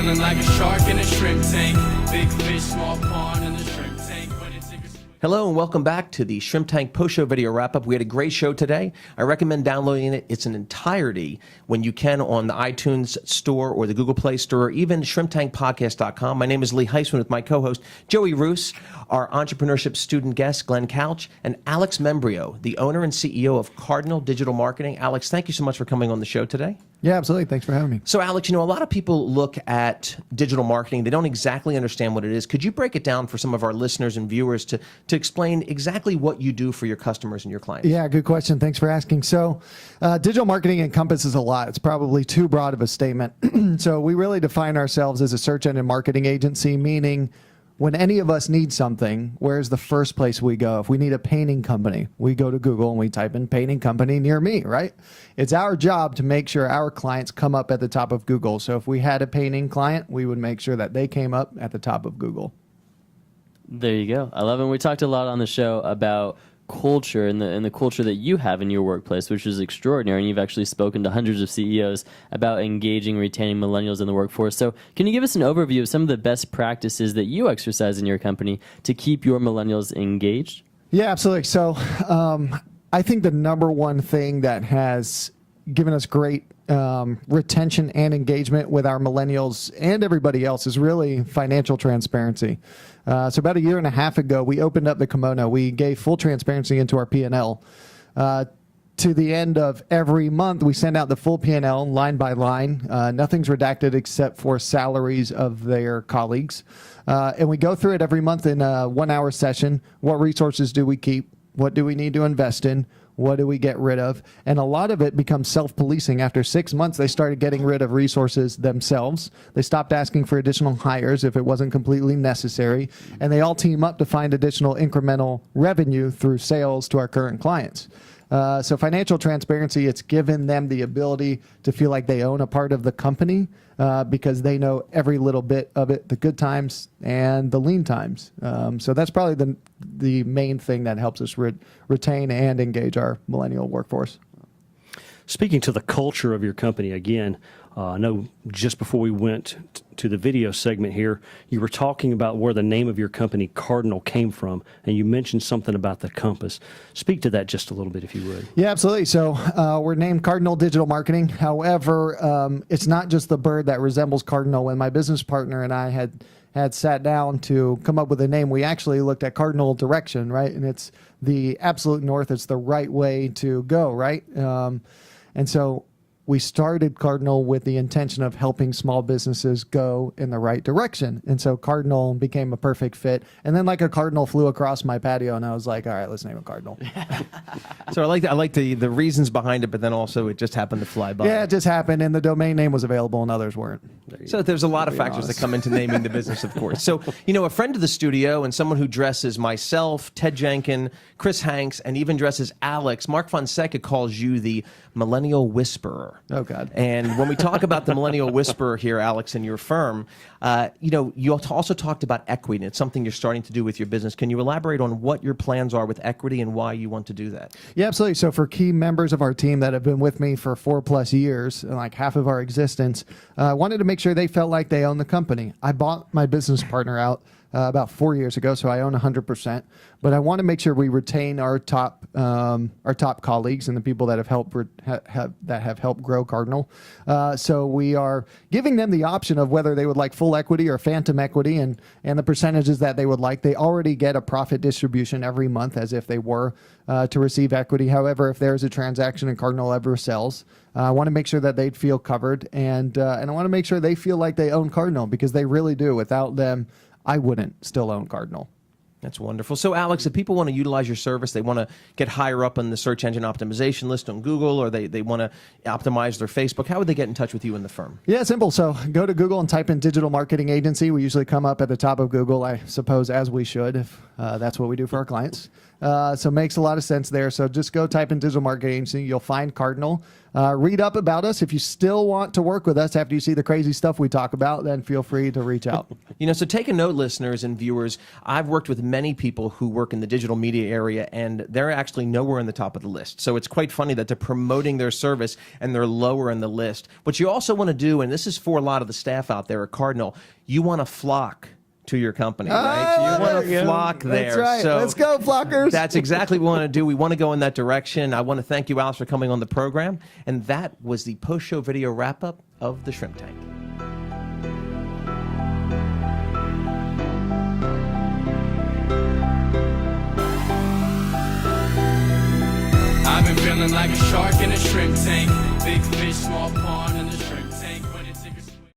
feeling like a shark in a shrimp tank. Big fish, small pond in the shrimp tank. When it's Hello and welcome back to the Shrimp Tank post-show video wrap-up. We had a great show today. I recommend downloading it. It's an entirety when you can on the iTunes Store or the Google Play Store, or even shrimptankpodcast.com. My name is Lee Heisman with my co-host Joey Roos, our entrepreneurship student guest Glenn Couch, and Alex Membrillo, the owner and CEO of Cardinal Digital Marketing. Alex, thank you so much for coming on the show today. Yeah, absolutely. Thanks for having me. So, Alex, a lot of people look at digital marketing. They don't exactly understand what it is. Could you break it down for some of our listeners and viewers to explain exactly what you do for your customers and your clients? Yeah, good question. Thanks for asking. So, digital marketing encompasses a lot. It's probably too broad of a statement. So we really define ourselves as a search engine marketing agency, meaning when any of us need something, where's the first place we go? If we need a painting company, we go to Google and we type in painting company near me, right? It's our job to make sure our clients come up at the top of Google. So if we had a painting client, we would make sure that they came up at the top of Google. There you go. I love it. We talked a lot on the show about culture and the culture that you have in your workplace, which is extraordinary. And you've actually spoken to hundreds of CEOs about engaging, retaining millennials in the workforce. So can you give us an overview of some of the best practices that you exercise in your company to keep your millennials engaged? Yeah, absolutely. So I think the number one thing that has given us great retention and engagement with our millennials and everybody else is really financial transparency. So about a year and a half ago, we opened up the kimono. We gave full transparency into our P&L. To the end of every month, we send out the full P&L line by line. Nothing's redacted except for salaries of their colleagues. And we go through it every month in a 1-hour session. What resources do we keep? What do we need to invest in? What do we get rid of? And a lot of it becomes self-policing. After 6 months, they started getting rid of resources themselves. They stopped asking for additional hires if it wasn't completely necessary. And they all team up to find additional incremental revenue through sales to our current clients. So financial transparency, it's given them the ability to feel like they own a part of the company because they know every little bit of it, the good times and the lean times. So that's probably the main thing that helps us retain and engage our millennial workforce. Speaking to the culture of your company again, I know just before we went to the video segment here, you were talking about where the name of your company, Cardinal, came from, and you mentioned something about the compass. Speak to that just a little bit, if you would. Yeah, absolutely. So we're named Cardinal Digital Marketing. However, it's not just the bird that resembles Cardinal. When my business partner and I had sat down to come up with a name, we actually looked at cardinal direction, right? And it's the absolute north. It's the right way to go, right? And so we started Cardinal with the intention of helping small businesses go in the right direction. And so Cardinal became a perfect fit. And then like a cardinal flew across my patio, and I was like, all right, let's name it Cardinal. So I like the reasons behind it, but then also it just happened to fly by. Yeah, it just happened, and the domain name was available and others weren't. So there's a lot of factors that come into naming the business, of course. So, a friend of the studio and someone who dresses myself, Ted Jenkin, Chris Hanks, and even dresses Alex, Mark Fonseca calls you the Millennial Whisperer. Oh, God. And when we talk about the Millennial Whisperer here, Alex, in your firm, you also talked about equity, and it's something you're starting to do with your business. Can you elaborate on what your plans are with equity and why you want to do that? Yeah, absolutely. So for key members of our team that have been with me for 4+ years, like half of our existence, I wanted to make sure they felt like they own the company. I bought my business partner out about 4 years ago, so I own 100%. But I want to make sure we retain our top colleagues and the people that have helped grow Cardinal. So we are giving them the option of whether they would like full equity or phantom equity, and the percentages that they would like. They already get a profit distribution every month as if they were to receive equity. However, if there's a transaction and Cardinal ever sells, I want to make sure that they'd feel covered, and I want to make sure they feel like they own Cardinal, because they really do. Without them, I wouldn't still own Cardinal. That's wonderful. So, Alex, if people want to utilize your service, they want to get higher up on the search engine optimization list on Google, or they want to optimize their Facebook, how would they get in touch with you in the firm? Yeah, simple. So go to Google and type in digital marketing agency. We usually come up at the top of Google, I suppose, as we should, if that's what we do for our clients. So it makes a lot of sense there. So just go type in digital marketing agency. You'll find Cardinal. Read up about us. If you still want to work with us after you see the crazy stuff we talk about, then feel free to reach out. So take a note, listeners and viewers. I've worked with many people who work in the digital media area, and they're actually nowhere in the top of the list. So it's quite funny that they're promoting their service and they're lower in the list. What you also want to do, and this is for a lot of the staff out there at Cardinal, you want to flock to your company, right? So you want to flock there. That's right. So let's go, flockers. that's exactly what we want to do. We want to go in that direction. I want to thank you, Alice, for coming on the program. And that was the post-show video wrap-up of the Shrimp Tank. I've been feeling like a shark in a shrimp tank. Big fish, small pond, and the shrimp